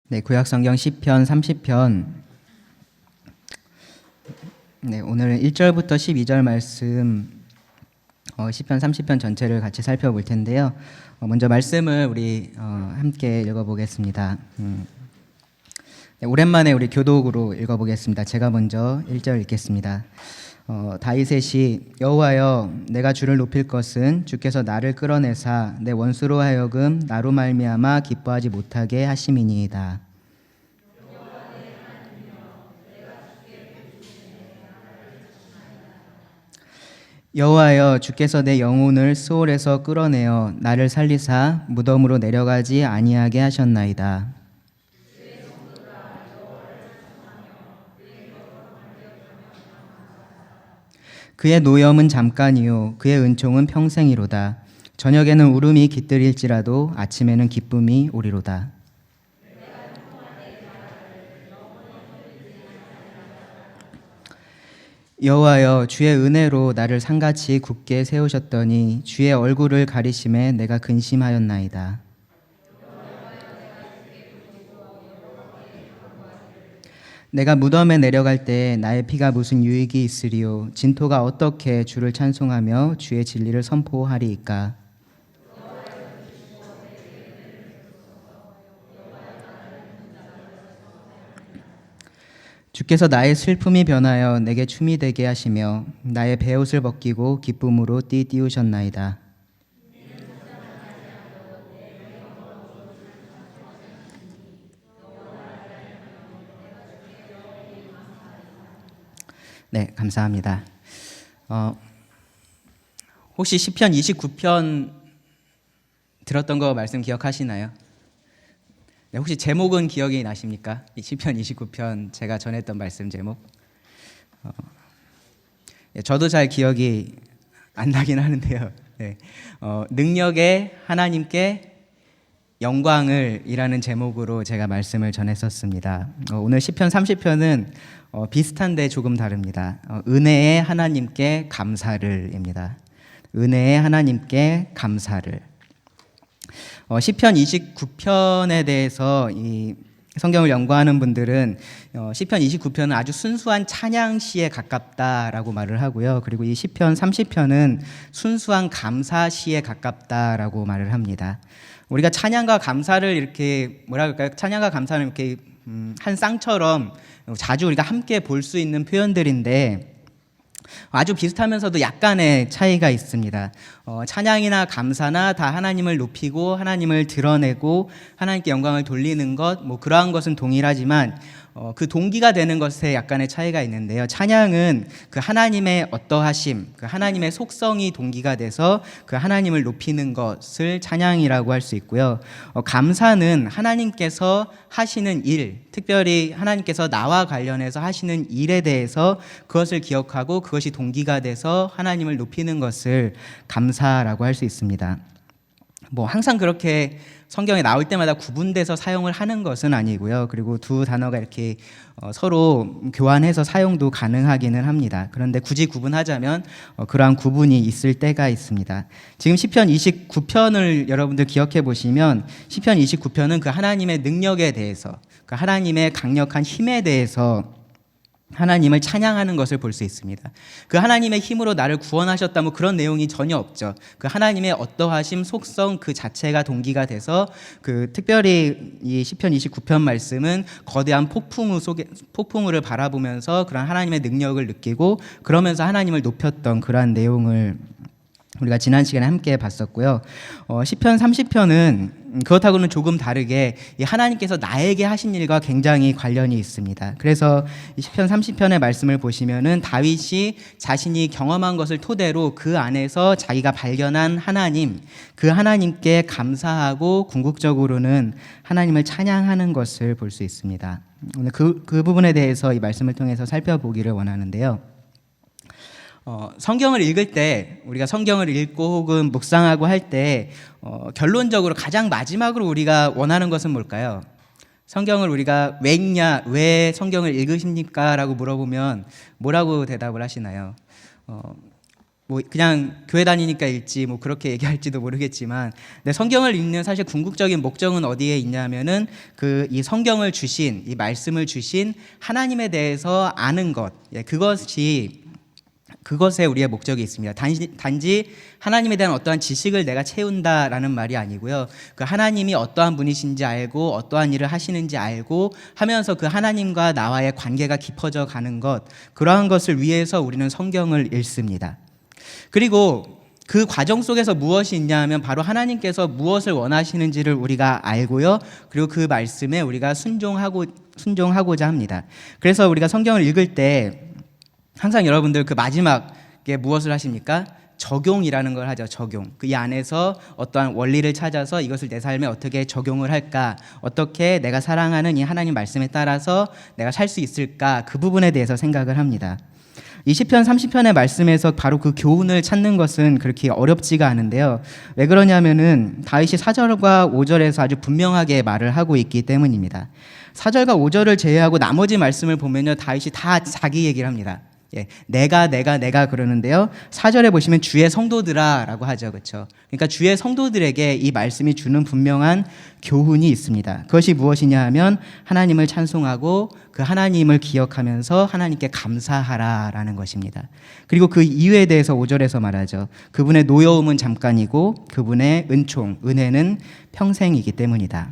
네, 구약성경 시편 30편. 네, 오늘은 1절부터 12절 말씀 시편 30편 전체를 같이 살펴볼 텐데요. 먼저 말씀을 우리 함께 읽어보겠습니다. 네, 오랜만에 우리 교독으로 읽어보겠습니다. 제가 먼저 1절 읽겠습니다. 다윗의 시. 여호와여, 내가 주를 높일 것은 주께서 나를 끌어내사 내 원수로 하여금 나로 말미암아 기뻐하지 못하게 하심이니이다. 여호와여, 주께서 내 영혼을 스올에서 끌어내어 나를 살리사 무덤으로 내려가지 아니하게 하셨나이다. 그의 노염은 잠깐이요 그의 은총은 평생이로다. 저녁에는 울음이 깃들일지라도 아침에는 기쁨이 오리로다. 여호와여, 주의 은혜로 나를 산같이 굳게 세우셨더니 주의 얼굴을 가리심에 내가 근심하였나이다. 내가 무덤에 내려갈 때 나의 피가 무슨 유익이 있으리요. 진토가 어떻게 주를 찬송하며 주의 진리를 선포하리이까. 주께서 나의 슬픔이 변하여 내게 춤이 되게 하시며 나의 베옷을 벗기고 기쁨으로 띠우셨나이다. 네, 감사합니다. 혹시 시편 29편 들었던 거 말씀 기억하시나요? 네, 혹시 제목은 기억이 나십니까? 이 시편 29편 제가 전했던 말씀 제목. 저도 잘 기억이 안 나긴 하는데요. 네, 능력의 하나님께 영광을 이라는 제목으로 제가 말씀을 전했었습니다. 오늘 시편 30편은 비슷한데 조금 다릅니다. 은혜의 하나님께 감사를입니다. 은혜의 하나님께 감사를. 시편 29편에 대해서 이 성경을 연구하는 분들은 시편 29편은 아주 순수한 찬양 시에 가깝다라고 말을 하고요. 그리고 이 시편 30편은 순수한 감사 시에 가깝다라고 말을 합니다. 우리가 찬양과 감사를 이렇게 찬양과 감사는 이렇게 한 쌍처럼 자주 우리가 함께 볼 수 있는 표현들인데 아주 비슷하면서도 약간의 차이가 있습니다. 찬양이나 감사나 다 하나님을 높이고 하나님을 드러내고 하나님께 영광을 돌리는 것, 그러한 것은 동일하지만 그 동기가 되는 것에 약간의 차이가 있는데요. 찬양은 그 하나님의 어떠하심, 그 하나님의 속성이 동기가 돼서 그 하나님을 높이는 것을 찬양이라고 할 수 있고요. 감사는 하나님께서 하시는 일, 특별히 하나님께서 나와 관련해서 하시는 일에 대해서 그것을 기억하고 그것이 동기가 돼서 하나님을 높이는 것을 감사라고 할 수 있습니다. 항상 그렇게 성경에 나올 때마다 구분돼서 사용을 하는 것은 아니고요. 그리고 두 단어가 이렇게 서로 교환해서 사용도 가능하기는 합니다. 그런데 굳이 구분하자면 그러한 구분이 있을 때가 있습니다. 지금 시편 29편을 여러분들 기억해 보시면 시편 29편은 그 하나님의 능력에 대해서, 그 하나님의 강력한 힘에 대해서 하나님을 찬양하는 것을 볼 수 있습니다. 그 하나님의 힘으로 나를 구원하셨다 그런 내용이 전혀 없죠. 그 하나님의 어떠하심, 속성 그 자체가 동기가 돼서 특별히 이 시편 29편 말씀은 거대한 폭풍우를 바라보면서 그런 하나님의 능력을 느끼고 그러면서 하나님을 높였던 그러한 내용을 우리가 지난 시간에 함께 봤었고요. 시편 30편은 그렇다고는 조금 다르게 이 하나님께서 나에게 하신 일과 굉장히 관련이 있습니다. 그래서 이 시편 30편의 말씀을 보시면은 다윗이 자신이 경험한 것을 토대로 그 안에서 자기가 발견한 하나님, 그 하나님께 감사하고 궁극적으로는 하나님을 찬양하는 것을 볼 수 있습니다. 오늘 그 부분에 대해서 이 말씀을 통해서 살펴보기를 원하는데요. 성경을 읽을 때, 우리가 성경을 읽고 혹은 묵상하고 할 때 결론적으로 가장 마지막으로 우리가 원하는 것은 뭘까요? 성경을 우리가 왜 읽냐, 왜 성경을 읽으십니까? 라고 물어보면 뭐라고 대답을 하시나요? 뭐 그냥 교회 다니니까 읽지 뭐 그렇게 얘기할지도 모르겠지만, 근데 성경을 읽는 사실 궁극적인 목적은 어디에 있냐면은 그 이 성경을 주신, 이 말씀을 주신 하나님에 대해서 아는 것, 그것에 우리의 목적이 있습니다. 단지 하나님에 대한 어떠한 지식을 내가 채운다라는 말이 아니고요. 그 하나님이 어떠한 분이신지 알고 어떠한 일을 하시는지 알고 하면서 그 하나님과 나와의 관계가 깊어져 가는 것, 그러한 것을 위해서 우리는 성경을 읽습니다. 그리고 그 과정 속에서 무엇이 있냐 하면 바로 하나님께서 무엇을 원하시는지를 우리가 알고요. 그리고 그 말씀에 우리가 순종하고자 합니다. 그래서 우리가 성경을 읽을 때 항상 여러분들 그 마지막에 무엇을 하십니까? 적용이라는 걸 하죠. 적용. 그 이 안에서 어떠한 원리를 찾아서 이것을 내 삶에 어떻게 적용을 할까? 어떻게 내가 사랑하는 이 하나님 말씀에 따라서 내가 살 수 있을까? 그 부분에 대해서 생각을 합니다. 이 시편 30편의 말씀에서 바로 그 교훈을 찾는 것은 그렇게 어렵지가 않은데요. 왜 그러냐면은 다윗이 4절과 5절에서 아주 분명하게 말을 하고 있기 때문입니다. 4절과 5절을 제외하고 나머지 말씀을 보면요, 다윗이 다 자기 얘기를 합니다. 내가 그러는데요. 4절에 보시면 주의 성도들아라고 하죠. 그렇죠? 그러니까 주의 성도들에게 이 말씀이 주는 분명한 교훈이 있습니다. 그것이 무엇이냐 하면 하나님을 찬송하고 그 하나님을 기억하면서 하나님께 감사하라라는 것입니다. 그리고 그 이유에 대해서 5절에서 말하죠. 그분의 노여움은 잠깐이고 그분의 은혜는 평생이기 때문이다.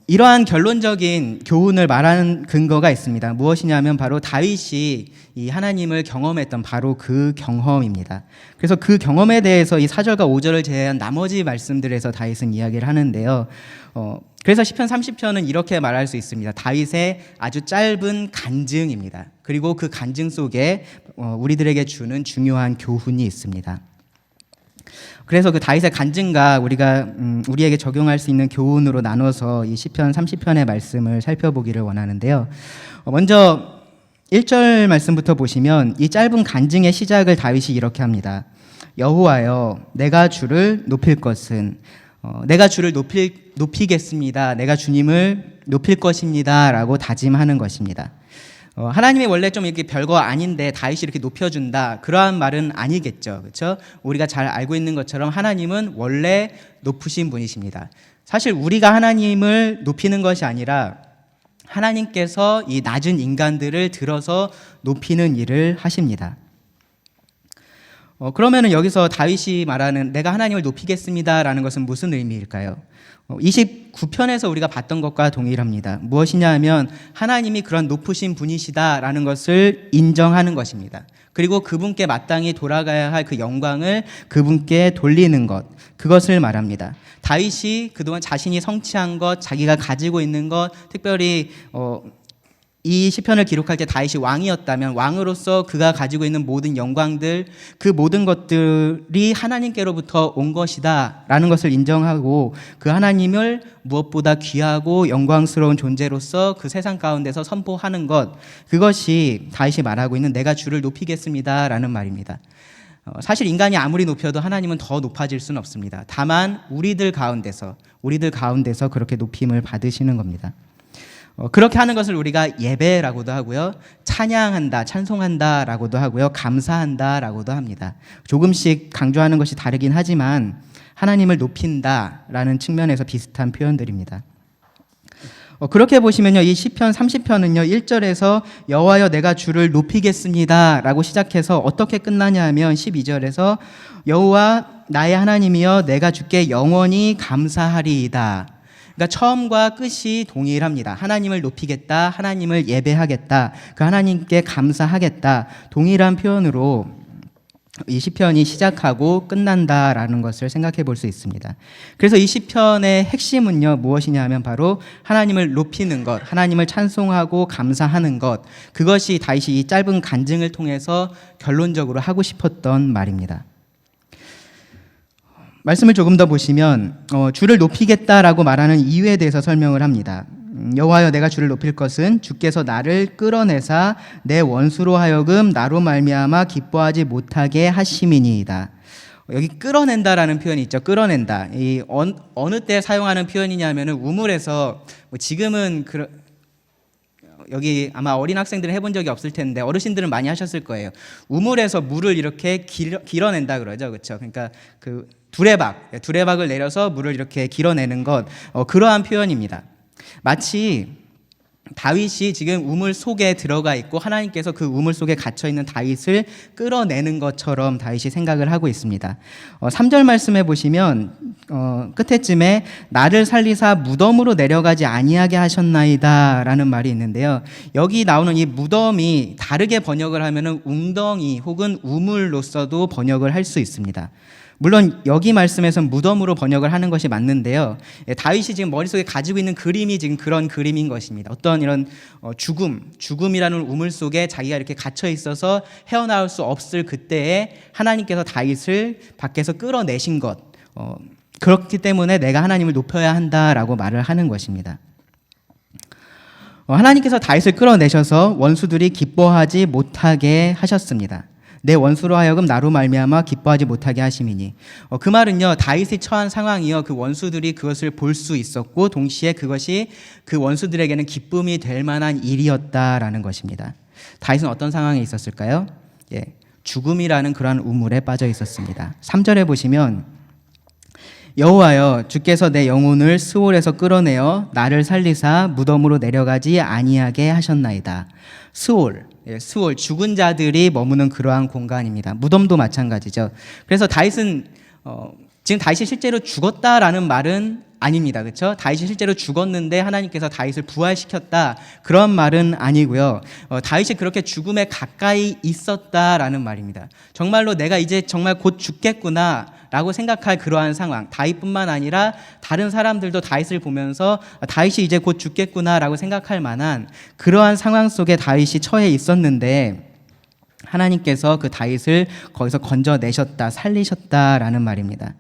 이러한 결론적인 교훈을 말하는 근거가 있습니다. 무엇이냐면 바로 다윗이 이 하나님을 경험했던 바로 그 경험입니다. 그래서 그 경험에 대해서 이 4절과 5절을 제외한 나머지 말씀들에서 다윗은 이야기를 하는데요. 그래서 시편 30편은 이렇게 말할 수 있습니다. 다윗의 아주 짧은 간증입니다. 그리고 그 간증 속에 우리들에게 주는 중요한 교훈이 있습니다. 그래서 그 다윗의 간증과 우리가 우리에게 적용할 수 있는 교훈으로 나눠서 이 시편 30편의 말씀을 살펴보기를 원하는데요. 먼저 1절 말씀부터 보시면 이 짧은 간증의 시작을 다윗이 이렇게 합니다. 여호와여, 내가 주를 높일 것은 내가 주를 높이겠습니다. 내가 주님을 높일 것입니다. 라고 다짐하는 것입니다. 하나님이 원래 좀 이렇게 별거 아닌데 다윗이 이렇게 높여준다, 그러한 말은 아니겠죠. 그렇죠? 우리가 잘 알고 있는 것처럼 하나님은 원래 높으신 분이십니다. 사실 우리가 하나님을 높이는 것이 아니라 하나님께서 이 낮은 인간들을 들어서 높이는 일을 하십니다. 그러면은 여기서 다윗이 말하는 내가 하나님을 높이겠습니다라는 것은 무슨 의미일까요? 29편에서 우리가 봤던 것과 동일합니다. 무엇이냐 하면 하나님이 그런 높으신 분이시다라는 것을 인정하는 것입니다. 그리고 그분께 마땅히 돌아가야 할 그 영광을 그분께 돌리는 것, 그것을 말합니다. 다윗이 그동안 자신이 성취한 것, 자기가 가지고 있는 것, 특별히 이 시편을 기록할 때 다윗이 왕이었다면 왕으로서 그가 가지고 있는 모든 영광들, 그 모든 것들이 하나님께로부터 온 것이다 라는 것을 인정하고 그 하나님을 무엇보다 귀하고 영광스러운 존재로서 그 세상 가운데서 선포하는 것, 그것이 다윗이 말하고 있는 내가 주를 높이겠습니다 라는 말입니다. 사실 인간이 아무리 높여도 하나님은 더 높아질 수는 없습니다. 다만 우리들 가운데서 그렇게 높임을 받으시는 겁니다. 그렇게 하는 것을 우리가 예배라고도 하고요, 찬양한다, 찬송한다라고도 하고요, 감사한다라고도 합니다. 조금씩 강조하는 것이 다르긴 하지만 하나님을 높인다라는 측면에서 비슷한 표현들입니다. 그렇게 보시면요, 이 시편 30편은요 1절에서 여호와여 내가 주를 높이겠습니다 라고 시작해서 어떻게 끝나냐 하면 12절에서 여호와 나의 하나님이여 내가 주께 영원히 감사하리이다. 그러니까 처음과 끝이 동일합니다. 하나님을 높이겠다, 하나님을 예배하겠다, 그 하나님께 감사하겠다, 동일한 표현으로 이 시편이 시작하고 끝난다라는 것을 생각해 볼 수 있습니다. 그래서 이 시편의 핵심은요 무엇이냐 하면 바로 하나님을 높이는 것, 하나님을 찬송하고 감사하는 것, 그것이 다윗이 이 짧은 간증을 통해서 결론적으로 하고 싶었던 말입니다. 말씀을 조금 더 보시면 주를 높이겠다라고 말하는 이유에 대해서 설명을 합니다. 여호와여 내가 주를 높일 것은 주께서 나를 끌어내사 내 원수로 하여금 나로 말미암아 기뻐하지 못하게 하심이니이다. 여기 끌어낸다라는 표현이 있죠. 끌어낸다. 이 어느 때 사용하는 표현이냐면은 우물에서 지금은 여기 아마 어린 학생들은 해본 적이 없을 텐데 어르신들은 많이 하셨을 거예요. 우물에서 물을 이렇게 길어낸다 그러죠, 그렇죠? 그러니까 그 두레박을 내려서 물을 이렇게 길어내는 것, 그러한 표현입니다. 마치 다윗이 지금 우물 속에 들어가 있고 하나님께서 그 우물 속에 갇혀 있는 다윗을 끌어내는 것처럼 다윗이 생각을 하고 있습니다. 3절 말씀해 보시면 끝에쯤에 나를 살리사 무덤으로 내려가지 아니하게 하셨나이다 라는 말이 있는데요. 여기 나오는 이 무덤이 다르게 번역을 하면은 웅덩이 혹은 우물로서도 번역을 할 수 있습니다. 물론 여기 말씀에서는 무덤으로 번역을 하는 것이 맞는데요. 다윗이 지금 머릿속에 가지고 있는 그림이 지금 그런 그림인 것입니다. 어떤 이런 죽음이라는 우물 속에 자기가 이렇게 갇혀 있어서 헤어나올 수 없을 그때에 하나님께서 다윗을 밖에서 끌어내신 것, 그렇기 때문에 내가 하나님을 높여야 한다라고 말을 하는 것입니다. 하나님께서 다윗을 끌어내셔서 원수들이 기뻐하지 못하게 하셨습니다. 내 원수로 하여금 나로 말미암아 기뻐하지 못하게 하심이니, 그 말은요, 다윗이 처한 상황이요, 그 원수들이 그것을 볼 수 있었고 동시에 그것이 그 원수들에게는 기쁨이 될 만한 일이었다라는 것입니다. 다윗은 어떤 상황에 있었을까요? 죽음이라는 그러한 우물에 빠져 있었습니다. 3절에 보시면 여호와여 주께서 내 영혼을 스올에서 끌어내어 나를 살리사 무덤으로 내려가지 아니하게 하셨나이다. 스올, 죽은 자들이 머무는 그러한 공간입니다. 무덤도 마찬가지죠. 그래서 다윗은 지금 다윗이 실제로 죽었다라는 말은 아닙니다. 그렇죠? 다윗이 실제로 죽었는데 하나님께서 다윗을 부활시켰다, 그런 말은 아니고요. 다윗이 그렇게 죽음에 가까이 있었다라는 말입니다. 정말로 내가 이제 정말 곧 죽겠구나 라고 생각할 그러한 상황, 다윗뿐만 아니라 다른 사람들도 다윗을 보면서 다윗이 이제 곧 죽겠구나 라고 생각할 만한 그러한 상황 속에 다윗이 처해 있었는데 하나님께서 그 다윗을 거기서 건져내셨다, 살리셨다라는 말입니다.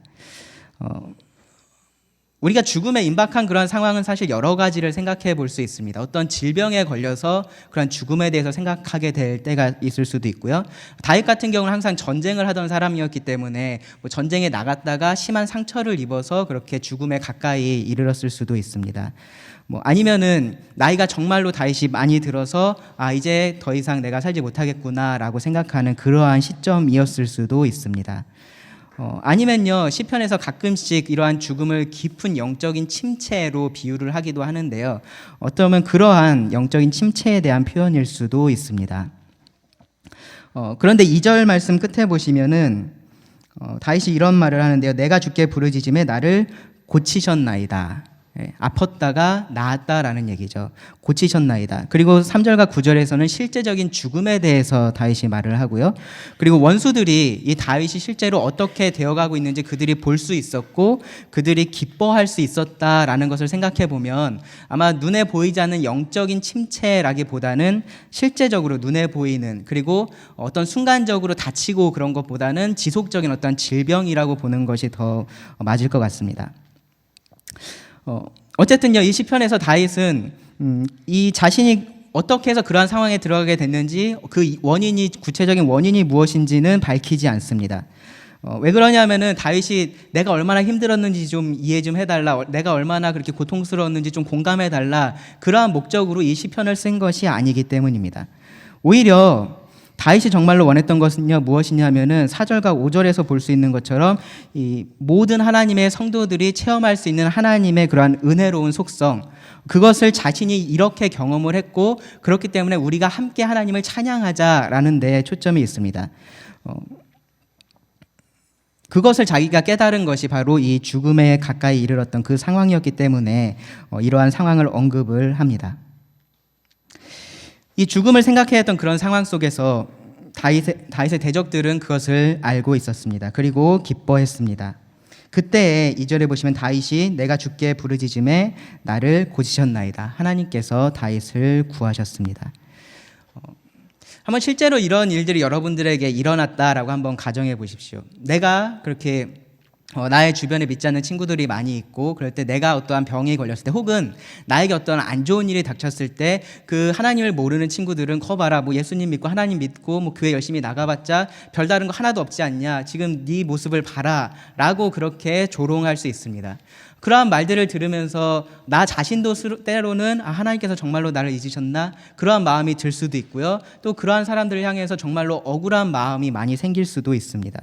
우리가 죽음에 임박한 그런 상황은 사실 여러 가지를 생각해 볼 수 있습니다. 어떤 질병에 걸려서 그런 죽음에 대해서 생각하게 될 때가 있을 수도 있고요. 다윗 같은 경우는 항상 전쟁을 하던 사람이었기 때문에 전쟁에 나갔다가 심한 상처를 입어서 그렇게 죽음에 가까이 이르렀을 수도 있습니다. 아니면은 나이가 정말로 다윗이 많이 들어서 이제 더 이상 내가 살지 못하겠구나라고 생각하는 그러한 시점이었을 수도 있습니다. 아니면요, 시편에서 가끔씩 이러한 죽음을 깊은 영적인 침체로 비유를 하기도 하는데요. 어쩌면 그러한 영적인 침체에 대한 표현일 수도 있습니다. 그런데 2절 말씀 끝에 보시면은 다윗이 이런 말을 하는데요. 내가 주께 부르짖음에 나를 고치셨나이다. 아팠다가 나았다라는 얘기죠. 고치셨나이다. 그리고 3절과 9절에서는 실제적인 죽음에 대해서 다윗이 말을 하고요. 그리고 원수들이 이 다윗이 실제로 어떻게 되어가고 있는지 그들이 볼 수 있었고 그들이 기뻐할 수 있었다라는 것을 생각해 보면 아마 눈에 보이지 않는 영적인 침체라기보다는 실제적으로 눈에 보이는, 그리고 어떤 순간적으로 다치고 그런 것보다는 지속적인 어떤 질병이라고 보는 것이 더 맞을 것 같습니다. 어쨌든요, 이 시편에서 다윗은 이 자신이 어떻게 해서 그러한 상황에 들어가게 됐는지, 그 원인이, 구체적인 원인이 무엇인지는 밝히지 않습니다. 왜 그러냐면은 다윗이 내가 얼마나 힘들었는지 좀 이해 좀 해달라, 내가 얼마나 그렇게 고통스러웠는지 좀 공감해달라, 그러한 목적으로 이 시편을 쓴 것이 아니기 때문입니다. 오히려 다윗이 정말로 원했던 것은요, 무엇이냐면은 4절과 5절에서 볼 수 있는 것처럼 이 모든 하나님의 성도들이 체험할 수 있는 하나님의 그러한 은혜로운 속성, 그것을 자신이 이렇게 경험을 했고 그렇기 때문에 우리가 함께 하나님을 찬양하자라는 데 초점이 있습니다. 그것을 자기가 깨달은 것이 바로 이 죽음에 가까이 이르렀던 그 상황이었기 때문에 이러한 상황을 언급을 합니다. 이 죽음을 생각해야 했던 그런 상황 속에서 다윗의 대적들은 그것을 알고 있었습니다. 그리고 기뻐했습니다. 그때 2절에 보시면 다윗이 내가 주께 부르짖음에 나를 고치셨나이다. 하나님께서 다윗을 구하셨습니다. 한번 실제로 이런 일들이 여러분들에게 일어났다라고 한번 가정해 보십시오. 내가 그렇게 나의 주변에 믿지 않는 친구들이 많이 있고 그럴 때 내가 어떠한 병에 걸렸을 때 혹은 나에게 어떤 안 좋은 일이 닥쳤을 때 그 하나님을 모르는 친구들은 봐라 뭐 예수님 믿고 하나님 믿고 뭐 교회 열심히 나가봤자 별다른 거 하나도 없지 않냐 지금 네 모습을 봐라 라고 그렇게 조롱할 수 있습니다. 그러한 말들을 들으면서 나 자신도 때로는 하나님께서 정말로 나를 잊으셨나 그러한 마음이 들 수도 있고요. 또 그러한 사람들을 향해서 정말로 억울한 마음이 많이 생길 수도 있습니다.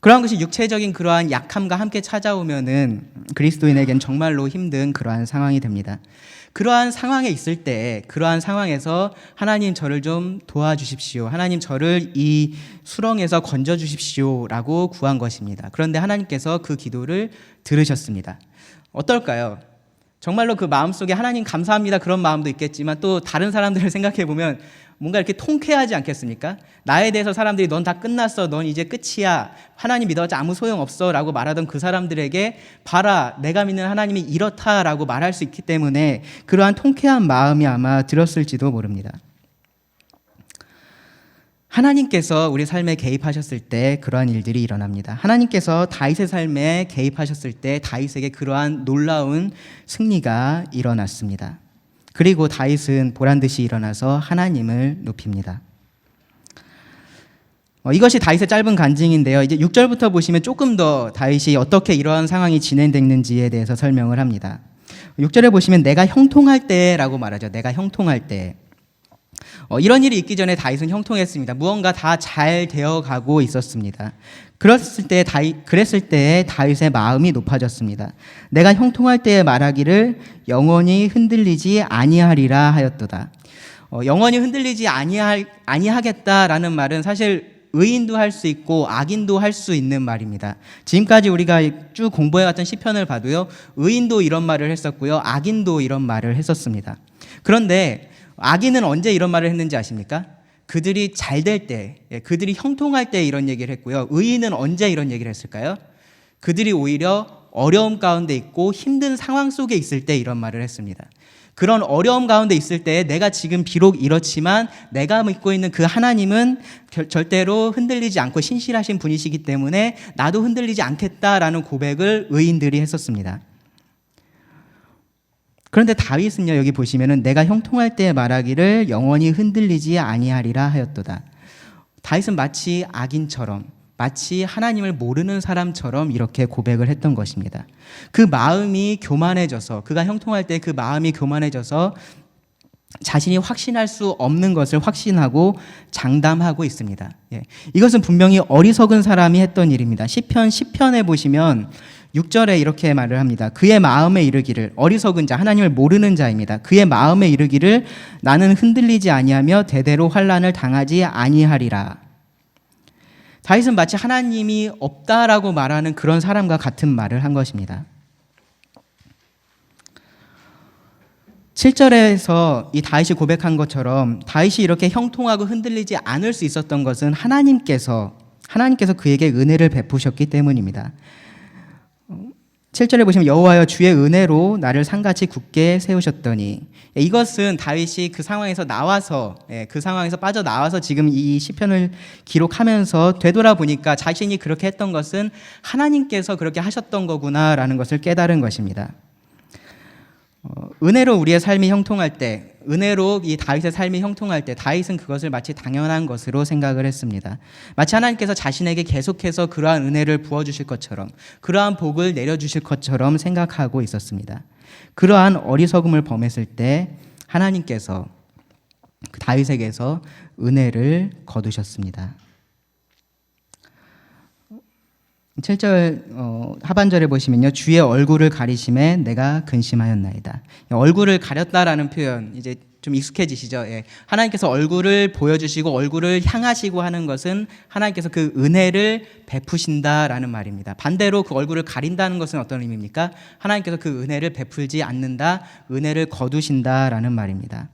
그러한 것이 육체적인 그러한 약함과 함께 찾아오면은 그리스도인에겐 정말로 힘든 그러한 상황이 됩니다. 그러한 상황에 있을 때 그러한 상황에서 하나님 저를 좀 도와주십시오. 하나님 저를 이 수렁에서 건져주십시오 라고 구한 것입니다. 그런데 하나님께서 그 기도를 들으셨습니다. 어떨까요? 정말로 그 마음속에 하나님 감사합니다 그런 마음도 있겠지만 또 다른 사람들을 생각해 보면 뭔가 이렇게 통쾌하지 않겠습니까? 나에 대해서 사람들이 넌 다 끝났어, 넌 이제 끝이야, 하나님 믿어봤자 아무 소용없어 라고 말하던 그 사람들에게 봐라 내가 믿는 하나님이 이렇다라고 말할 수 있기 때문에 그러한 통쾌한 마음이 아마 들었을지도 모릅니다. 하나님께서 우리 삶에 개입하셨을 때 그러한 일들이 일어납니다. 하나님께서 다윗의 삶에 개입하셨을 때 다윗에게 그러한 놀라운 승리가 일어났습니다. 그리고 다윗은 보란듯이 일어나서 하나님을 높입니다. 이것이 다윗의 짧은 간증인데요. 이제 6절부터 보시면 조금 더 다윗이 어떻게 이러한 상황이 진행됐는지에 대해서 설명을 합니다. 6절에 보시면 내가 형통할 때라고 말하죠. 내가 형통할 때. 이런 일이 있기 전에 다윗은 형통했습니다. 무언가 다 잘 되어가고 있었습니다. 그랬을 때 다윗의 마음이 높아졌습니다. 내가 형통할 때에 말하기를 영원히 흔들리지 아니하리라 하였도다. 영원히 흔들리지 아니하겠다라는 말은 사실 의인도 할 수 있고 악인도 할 수 있는 말입니다. 지금까지 우리가 쭉 공부해왔던 시편을 봐도요, 의인도 이런 말을 했었고요, 악인도 이런 말을 했었습니다. 그런데 악인은 언제 이런 말을 했는지 아십니까? 그들이 잘 될 때, 그들이 형통할 때 이런 얘기를 했고요. 의인은 언제 이런 얘기를 했을까요? 그들이 오히려 어려움 가운데 있고 힘든 상황 속에 있을 때 이런 말을 했습니다. 그런 어려움 가운데 있을 때 내가 지금 비록 이렇지만 내가 믿고 있는 그 하나님은 절대로 흔들리지 않고 신실하신 분이시기 때문에 나도 흔들리지 않겠다라는 고백을 의인들이 했었습니다. 그런데 다윗은요, 여기 보시면은 내가 형통할 때 말하기를 영원히 흔들리지 아니하리라 하였도다. 다윗은 마치 악인처럼, 마치 하나님을 모르는 사람처럼 이렇게 고백을 했던 것입니다. 그 마음이 교만해져서, 그가 형통할 때 그 마음이 교만해져서 자신이 확신할 수 없는 것을 확신하고 장담하고 있습니다. 이것은 분명히 어리석은 사람이 했던 일입니다. 시편 10편에 보시면 6절에 이렇게 말을 합니다. 그의 마음에 이르기를, 어리석은 자, 하나님을 모르는 자입니다. 그의 마음에 이르기를 나는 흔들리지 아니하며 대대로 환난을 당하지 아니하리라. 다윗은 마치 하나님이 없다라고 말하는 그런 사람과 같은 말을 한 것입니다. 7절에서 이 다윗이 고백한 것처럼 다윗이 이렇게 형통하고 흔들리지 않을 수 있었던 것은 하나님께서 그에게 은혜를 베푸셨기 때문입니다. 7절에 보시면 여호와여 주의 은혜로 나를 산같이 굳게 세우셨더니, 이것은 다윗이 그 상황에서 나와서, 그 상황에서 빠져나와서 지금 이 시편을 기록하면서 되돌아보니까 자신이 그렇게 했던 것은 하나님께서 그렇게 하셨던 거구나라는 것을 깨달은 것입니다. 은혜로 우리의 삶이 형통할 때, 은혜로 이 다윗의 삶이 형통할 때 다윗은 그것을 마치 당연한 것으로 생각을 했습니다. 마치 하나님께서 자신에게 계속해서 그러한 은혜를 부어주실 것처럼, 그러한 복을 내려주실 것처럼 생각하고 있었습니다. 그러한 어리석음을 범했을 때 하나님께서 다윗에게서 은혜를 거두셨습니다. 7절 하반절에 보시면요, 주의 얼굴을 가리심에 내가 근심하였나이다. 얼굴을 가렸다라는 표현 이제 좀 익숙해지시죠? 하나님께서 얼굴을 보여주시고 얼굴을 향하시고 하는 것은 하나님께서 그 은혜를 베푸신다라는 말입니다. 반대로 그 얼굴을 가린다는 것은 어떤 의미입니까? 하나님께서 그 은혜를 베풀지 않는다, 은혜를 거두신다라는 말입니다.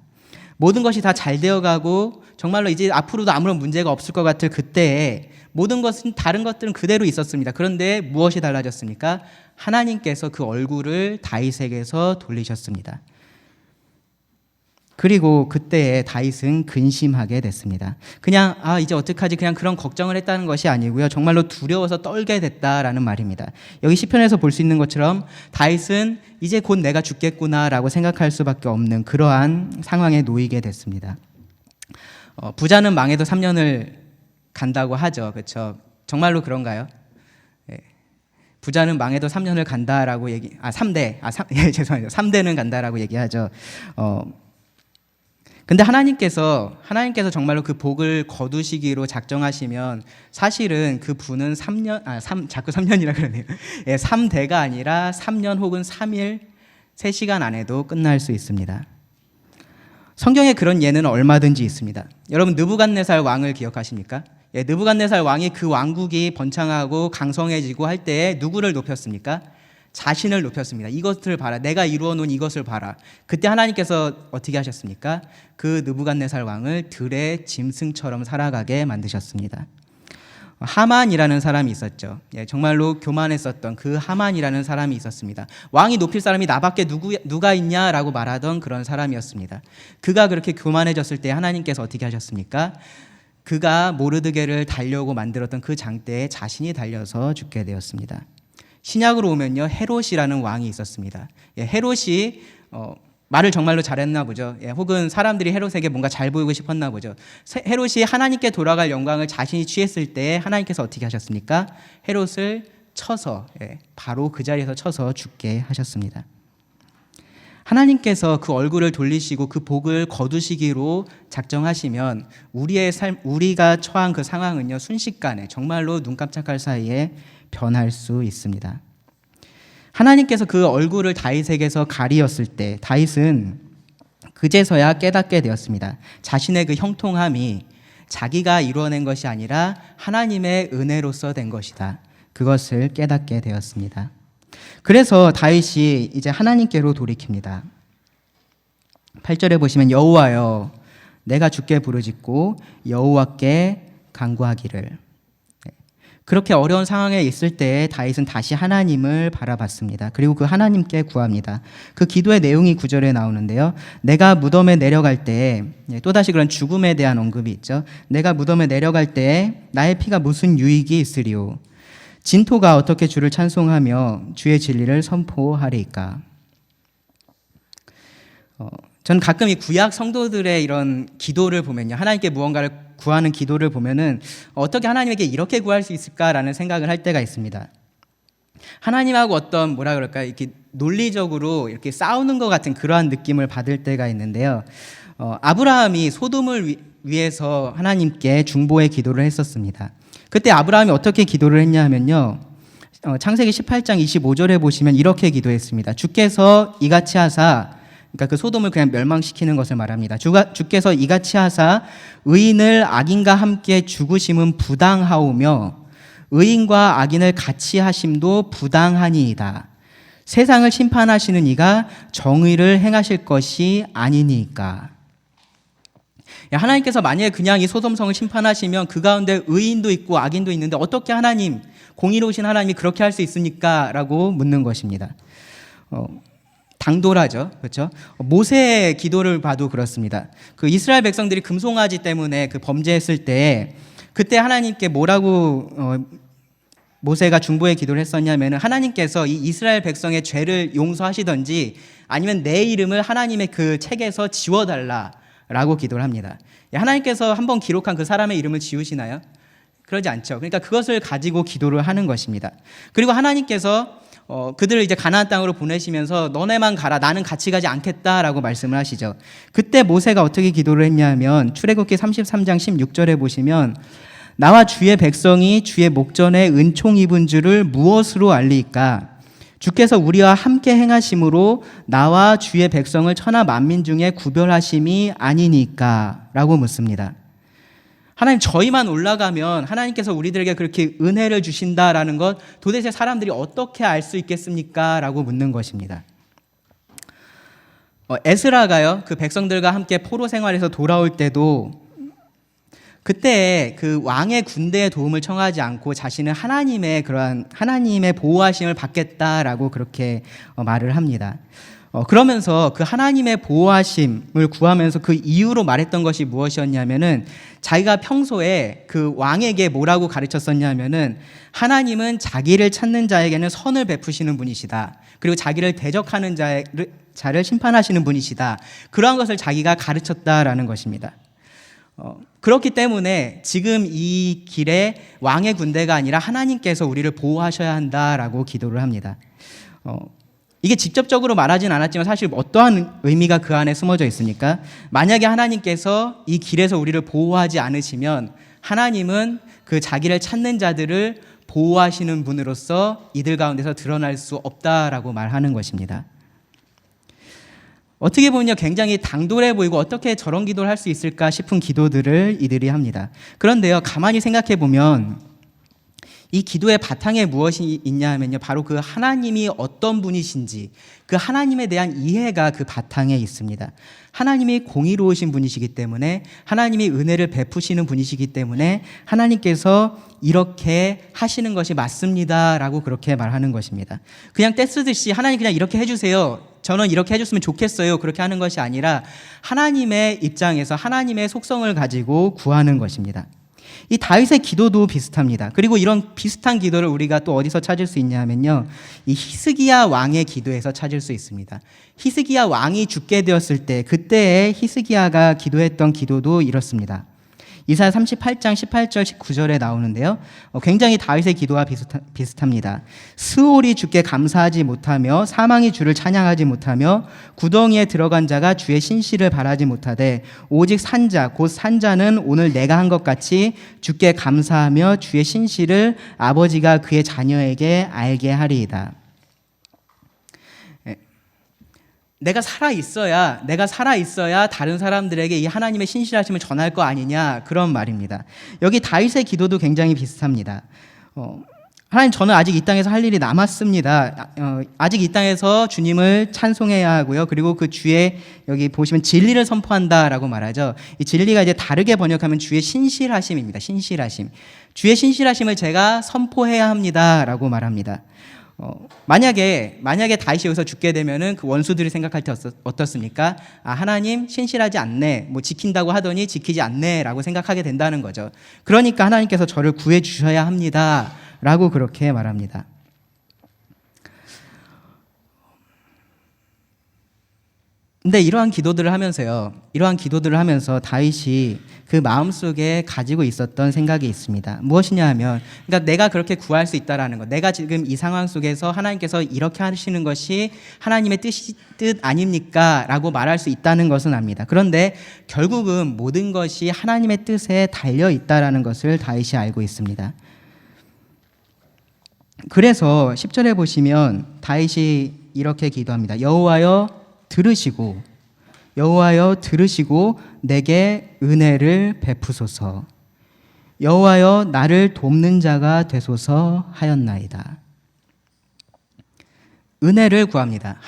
모든 것이 다 잘 되어가고 정말로 이제 앞으로도 아무런 문제가 없을 것 같을 그때에 모든 것은, 다른 것들은 그대로 있었습니다. 그런데 무엇이 달라졌습니까? 하나님께서 그 얼굴을 다윗에게서 돌리셨습니다. 그리고 그때에 다윗은 근심하게 됐습니다. 그냥 이제 어떡하지 그냥 그런 걱정을 했다는 것이 아니고요. 정말로 두려워서 떨게 됐다라는 말입니다. 여기 시편에서 볼 수 있는 것처럼 다윗은 이제 곧 내가 죽겠구나라고 생각할 수밖에 없는 그러한 상황에 놓이게 됐습니다. 부자는 망해도 3년을 간다고 하죠. 그렇죠? 정말로 그런가요? 예. 부자는 망해도 3년을 간다라고 죄송해요. 3대는 간다라고 얘기하죠. 근데 하나님께서 정말로 그 복을 거두시기로 작정하시면 사실은 그 분은 자꾸 3년이라 그러네요. 예, 3대가 아니라 3년 혹은 3일, 3시간 안에도 끝날 수 있습니다. 성경에 그런 예는 얼마든지 있습니다. 여러분 느부갓네살 왕을 기억하십니까? 예, 느부갓네살 왕이 그 왕국이 번창하고 강성해지고 할 때에 누구를 높였습니까? 자신을 높였습니다. 이것을 봐라. 내가 이루어 놓은 이것을 봐라. 그때 하나님께서 어떻게 하셨습니까? 그 느부갓네살 왕을 들의 짐승처럼 살아가게 만드셨습니다. 하만이라는 사람이 있었죠. 예, 정말로 교만했었던 그 하만이라는 사람이 있었습니다. 왕이 높일 사람이 나밖에 누가 있냐라고 말하던 그런 사람이었습니다. 그가 그렇게 교만해졌을 때 하나님께서 어떻게 하셨습니까? 그가 모르드게를 달려고 만들었던 그 장대에 자신이 달려서 죽게 되었습니다. 신약으로 오면요, 헤롯이라는 왕이 있었습니다. 예, 헤롯이 말을 정말로 잘했나 보죠. 예, 혹은 사람들이 헤롯에게 뭔가 잘 보이고 싶었나 보죠. 헤롯이 하나님께 돌아갈 영광을 자신이 취했을 때 하나님께서 어떻게 하셨습니까? 헤롯을 쳐서 바로 그 자리에서 쳐서 죽게 하셨습니다. 하나님께서 그 얼굴을 돌리시고 그 복을 거두시기로 작정하시면 우리가 처한 그 상황은요, 순식간에 정말로 눈 깜짝할 사이에 변할 수 있습니다. 하나님께서 그 얼굴을 다윗에게서 가리었을 때 다윗은 그제서야 깨닫게 되었습니다. 자신의 그 형통함이 자기가 이루어낸 것이 아니라 하나님의 은혜로서 된 것이다. 그것을 깨닫게 되었습니다. 그래서 다윗이 이제 하나님께로 돌이킵니다. 8절에 보시면 여호와여 내가 주께 부르짖고 여호와께 간구하기를. 그렇게 어려운 상황에 있을 때 다윗은 다시 하나님을 바라봤습니다. 그리고 그 하나님께 구합니다. 그 기도의 내용이 9절에 나오는데요. 내가 무덤에 내려갈 때 또다시 그런 죽음에 대한 언급이 있죠. 내가 무덤에 내려갈 때 나의 피가 무슨 유익이 있으리요. 진토가 어떻게 주를 찬송하며 주의 진리를 선포하리이까. 전 가끔 이 구약 성도들의 이런 기도를 보면요, 하나님께 무언가를 구하는 기도를 보면은 어떻게 하나님에게 이렇게 구할 수 있을까라는 생각을 할 때가 있습니다. 하나님하고 어떤 이렇게 논리적으로 이렇게 싸우는 것 같은 그러한 느낌을 받을 때가 있는데요. 아브라함이 소돔을 위해서 하나님께 중보의 기도를 했었습니다. 그때 아브라함이 어떻게 기도를 했냐 하면요, 창세기 18장 25절에 보시면 이렇게 기도했습니다. 주께서 이같이 하사, 그러니까 그 소돔을 그냥 멸망시키는 것을 말합니다. 주께서 이같이 하사 의인을 악인과 함께 죽으심은 부당하오며 의인과 악인을 같이 하심도 부당하니이다. 세상을 심판하시는 이가 정의를 행하실 것이 아니니까. 하나님께서 만약에 그냥 이 소돔성을 심판하시면 그 가운데 의인도 있고 악인도 있는데 어떻게 하나님, 공의로우신 하나님이 그렇게 할 수 있습니까? 라고 묻는 것입니다. 당돌하죠. 그렇죠? 모세의 기도를 봐도 그렇습니다. 그 이스라엘 백성들이 금송아지 때문에 그 범죄했을 때 그때 하나님께 뭐라고 모세가 중보의 기도를 했었냐면은 하나님께서 이 이스라엘 백성의 죄를 용서하시든지 아니면 내 이름을 하나님의 그 책에서 지워달라라고 기도를 합니다. 하나님께서 한번 기록한 그 사람의 이름을 지우시나요? 그러지 않죠. 그러니까 그것을 가지고 기도를 하는 것입니다. 그리고 하나님께서 그들을 이제 가나안 땅으로 보내시면서 너네만 가라, 나는 같이 가지 않겠다라고 말씀을 하시죠. 그때 모세가 어떻게 기도를 했냐면 출애굽기 33장 16절에 보시면 나와 주의 백성이 주의 목전에 은총 입은 줄을 무엇으로 알리까? 주께서 우리와 함께 행하심으로 나와 주의 백성을 천하 만민 중에 구별하심이 아니니까 라고 묻습니다. 하나님, 저희만 올라가면 하나님께서 우리들에게 그렇게 은혜를 주신다라는 것 도대체 사람들이 어떻게 알 수 있겠습니까? 라고 묻는 것입니다. 에스라가요, 그 백성들과 함께 포로 생활에서 돌아올 때도 그때 그 왕의 군대의 도움을 청하지 않고 자신은 하나님의 보호하심을 받겠다라고 그렇게 말을 합니다. 그러면서 그 하나님의 보호하심을 구하면서 그 이유로 말했던 것이 무엇이었냐면은 자기가 평소에 그 왕에게 뭐라고 가르쳤었냐면은 하나님은 자기를 찾는 자에게는 선을 베푸시는 분이시다. 그리고 자기를 대적하는 자를 심판하시는 분이시다. 그러한 것을 자기가 가르쳤다라는 것입니다. 그렇기 때문에 지금 이 길에 왕의 군대가 아니라 하나님께서 우리를 보호하셔야 한다라고 기도를 합니다. 이게 직접적으로 말하진 않았지만 사실 어떠한 의미가 그 안에 숨어져 있습니까? 만약에 하나님께서 이 길에서 우리를 보호하지 않으시면 하나님은 그 자기를 찾는 자들을 보호하시는 분으로서 이들 가운데서 드러날 수 없다라고 말하는 것입니다. 어떻게 보면요, 굉장히 당돌해 보이고 어떻게 저런 기도를 할 수 있을까 싶은 기도들을 이들이 합니다. 그런데요, 가만히 생각해 보면 이 기도의 바탕에 무엇이 있냐 하면요, 바로 그 하나님이 어떤 분이신지 그 하나님에 대한 이해가 그 바탕에 있습니다. 하나님이 공의로우신 분이시기 때문에, 하나님이 은혜를 베푸시는 분이시기 때문에 하나님께서 이렇게 하시는 것이 맞습니다라고 그렇게 말하는 것입니다. 그냥 떼쓰듯이 하나님 그냥 이렇게 해주세요, 저는 이렇게 해줬으면 좋겠어요, 그렇게 하는 것이 아니라 하나님의 입장에서 하나님의 속성을 가지고 구하는 것입니다. 이 다윗의 기도도 비슷합니다. 그리고 이런 비슷한 기도를 우리가 또 어디서 찾을 수 있냐면요, 이 히스기야 왕의 기도에서 찾을 수 있습니다. 히스기야 왕이 죽게 되었을 때 그때의 히스기야가 기도했던 기도도 이렇습니다. 이사야 38장 18절 19절에 나오는데요, 굉장히 다윗의 기도와 비슷합니다. 스올이 주께 감사하지 못하며 사망이 주를 찬양하지 못하며 구덩이에 들어간 자가 주의 신실을 바라지 못하되 오직 산자 곧 산자는 오늘 내가 한 것 같이 주께 감사하며 주의 신실을 아버지가 그의 자녀에게 알게 하리이다. 내가 살아있어야 다른 사람들에게 이 하나님의 신실하심을 전할 거 아니냐, 그런 말입니다. 여기 다윗의 기도도 굉장히 비슷합니다. 하나님, 저는 아직 이 땅에서 할 일이 남았습니다. 아직 이 땅에서 주님을 찬송해야 하고요. 그리고 그 주의, 여기 보시면 진리를 선포한다라고 말하죠. 이 진리가 이제 다르게 번역하면 주의 신실하심입니다. 신실하심. 주의 신실하심을 제가 선포해야 합니다라고 말합니다. 만약에 다윗이 여기서 죽게 되면은 그 원수들이 생각할 때 어떻습니까? 아, 하나님 신실하지 않네, 뭐 지킨다고 하더니 지키지 않네라고 생각하게 된다는 거죠. 그러니까 하나님께서 저를 구해 주셔야 합니다라고 그렇게 말합니다. 근데 이러한 기도들을 하면서 다윗이 그 마음속에 가지고 있었던 생각이 있습니다. 무엇이냐 하면, 그러니까 내가 그렇게 구할 수 있다라는 것, 내가 지금 이 상황 속에서 하나님께서 이렇게 하시는 것이 하나님의 뜻 아닙니까? 라고 말할 수 있다는 것은 압니다. 그런데 결국은 모든 것이 하나님의 뜻에 달려 있다라는 것을 다윗이 알고 있습니다. 그래서 10절에 보시면 다윗이 이렇게 기도합니다. 여호와여 들으시고 내게 은혜를 베푸소서. 여호와여 나를 돕는 자가 되소서 하였나이다. 은혜를 구합니다.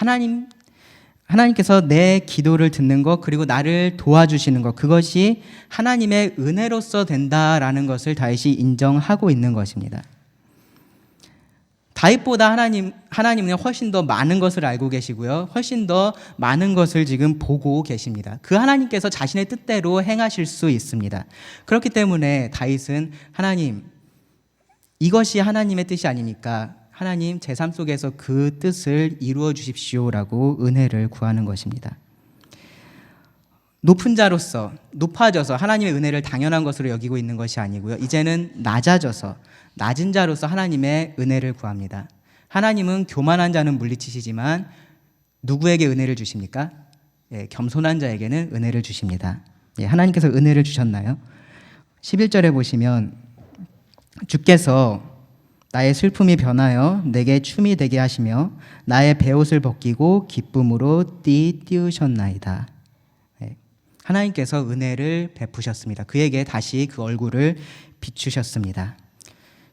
하나님께서 내 기도를 듣는 것, 그리고 나를 도와주시는 것, 그것이 하나님의 은혜로서 된다라는 것을 다윗이 인정하고 있는 것입니다. 다윗보다 하나님은 훨씬 더 많은 것을 알고 계시고요, 훨씬 더 많은 것을 지금 보고 계십니다. 그 하나님께서 자신의 뜻대로 행하실 수 있습니다. 그렇기 때문에 다윗은 하나님, 이것이 하나님의 뜻이 아닙니까? 하나님, 제 삶 속에서 그 뜻을 이루어 주십시오라고 은혜를 구하는 것입니다. 높아져서 하나님의 은혜를 당연한 것으로 여기고 있는 것이 아니고요, 이제는 낮은 자로서 하나님의 은혜를 구합니다. 하나님은 교만한 자는 물리치시지만 누구에게 은혜를 주십니까? 겸손한 자에게는 은혜를 주십니다. 하나님께서 은혜를 주셨나요? 11절에 보시면 주께서 나의 슬픔이 변하여 내게 춤이 되게 하시며 나의 베옷을 벗기고 기쁨으로 띄우셨나이다. 하나님께서 은혜를 베푸셨습니다. 그에게 다시 그 얼굴을 비추셨습니다.